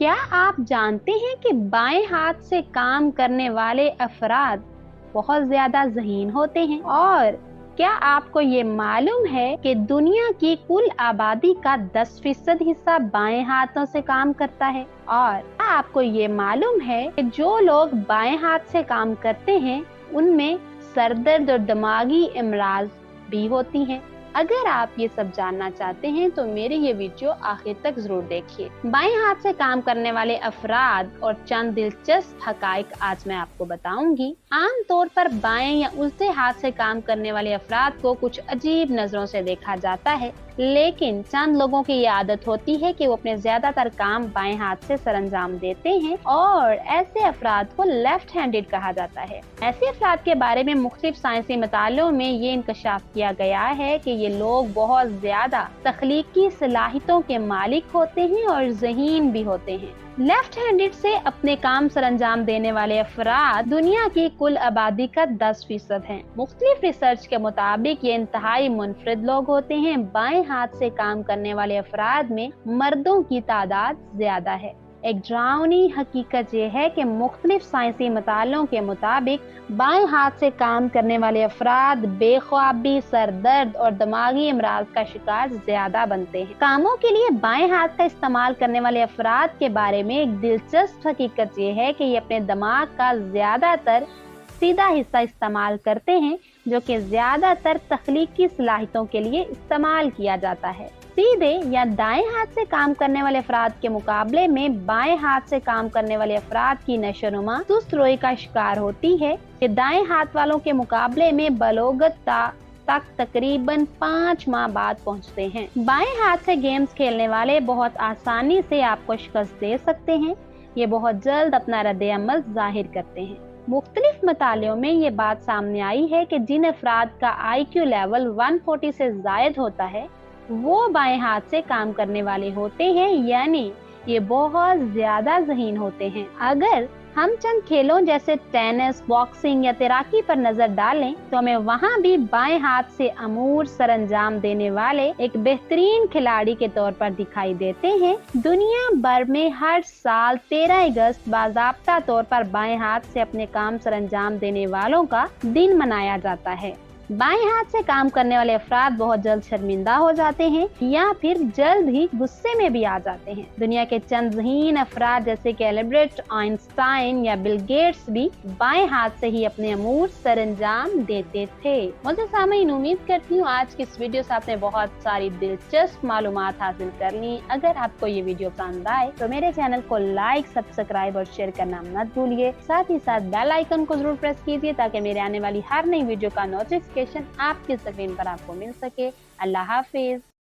کیا آپ جانتے ہیں کہ بائیں ہاتھ سے کام کرنے والے افراد بہت زیادہ ذہین ہوتے ہیں؟ اور کیا آپ کو یہ معلوم ہے کہ دنیا کی کل آبادی کا 10% حصہ بائیں ہاتھوں سے کام کرتا ہے؟ اور کیا آپ کو یہ معلوم ہے کہ جو لوگ بائیں ہاتھ سے کام کرتے ہیں ان میں سر درد اور دماغی امراض بھی ہوتی ہیں؟ اگر آپ یہ سب جاننا چاہتے ہیں تو میری یہ ویڈیو آخر تک ضرور دیکھیے۔ بائیں ہاتھ سے کام کرنے والے افراد اور چند دلچسپ حقائق آج میں آپ کو بتاؤں گی۔ عام طور پر بائیں یا الٹے ہاتھ سے کام کرنے والے افراد کو کچھ عجیب نظروں سے دیکھا جاتا ہے، لیکن چند لوگوں کی یہ عادت ہوتی ہے کہ وہ اپنے زیادہ تر کام بائیں ہاتھ سے سر انجام دیتے ہیں اور ایسے افراد کو لیفٹ ہینڈڈ کہا جاتا ہے۔ ایسے افراد کے بارے میں مختلف سائنسی مطالعوں میں یہ انکشاف کیا گیا ہے کہ یہ لوگ بہت زیادہ تخلیقی صلاحیتوں کے مالک ہوتے ہیں اور ذہین بھی ہوتے ہیں۔ لیفٹ ہینڈڈ سے اپنے کام سر انجام دینے والے افراد دنیا کی کل آبادی کا 10% ہیں۔ مختلف ریسرچ کے مطابق یہ انتہائی منفرد لوگ ہوتے ہیں۔ بائیں ہاتھ سے کام کرنے والے افراد میں مردوں کی تعداد زیادہ ہے۔ ایک ڈراؤنی حقیقت یہ ہے کہ مختلف سائنسی مطالعوں کے مطابق بائیں ہاتھ سے کام کرنے والے افراد بے خوابی، سر درد اور دماغی امراض کا شکار زیادہ بنتے ہیں۔ کاموں کے لیے بائیں ہاتھ کا استعمال کرنے والے افراد کے بارے میں ایک دلچسپ حقیقت یہ ہے کہ یہ اپنے دماغ کا زیادہ تر سیدھا حصہ استعمال کرتے ہیں، جو کہ زیادہ تر تخلیقی صلاحیتوں کے لیے استعمال کیا جاتا ہے۔ سیدھے یا دائیں ہاتھ سے کام کرنے والے افراد کے مقابلے میں بائیں ہاتھ سے کام کرنے والے افراد کی نشو و نما سست روی کا شکار ہوتی ہے، کہ دائیں ہاتھ والوں کے مقابلے میں بلوغت تک تقریباً 5 ماہ بعد پہنچتے ہیں۔ بائیں ہاتھ سے گیمز کھیلنے والے بہت آسانی سے آپ کو شکست دے سکتے ہیں۔ یہ بہت جلد اپنا رد عمل ظاہر کرتے ہیں۔ مختلف مطالعوں میں یہ بات سامنے آئی ہے کہ جن افراد کا IQ لیول 140 سے زائد ہوتا ہے وہ بائیں ہاتھ سے کام کرنے والے ہوتے ہیں، یعنی یہ بہت زیادہ ذہین ہوتے ہیں۔ اگر ہم چند کھیلوں جیسے ٹینس، باکسنگ یا تیراکی پر نظر ڈالیں تو ہمیں وہاں بھی بائیں ہاتھ سے امور سر انجام دینے والے ایک بہترین کھلاڑی کے طور پر دکھائی دیتے ہیں۔ دنیا بھر میں ہر سال 13 اگست باضابطہ طور پر بائیں ہاتھ سے اپنے کام سر انجام دینے والوں کا دن منایا جاتا ہے۔ بائیں ہاتھ سے کام کرنے والے افراد بہت جلد شرمندہ ہو جاتے ہیں یا پھر جلد ہی غصے میں بھی آ جاتے ہیں۔ دنیا کے چند ذہین افراد جیسے کہ البرٹ آئنسٹائن یا بل گیٹس بھی بائیں ہاتھ سے ہی اپنے امور سر انجام دیتے تھے۔ مجھے سامعین، امید کرتی ہوں آج کی اس ویڈیو سے آپ نے بہت ساری دلچسپ معلومات حاصل کر لی۔ اگر آپ کو یہ ویڈیو پسند آئے تو میرے چینل کو لائک، سبسکرائب اور شیئر کرنا مت بھولیے۔ ساتھ ہی ساتھ بیل آئیکن کو ضرور پریس کیجیے تاکہ میرے آنے والی ہر نئی ویڈیو کا نوٹیفکیشن آپ کی اسکرین پر آپ کو مل سکے۔ اللہ حافظ۔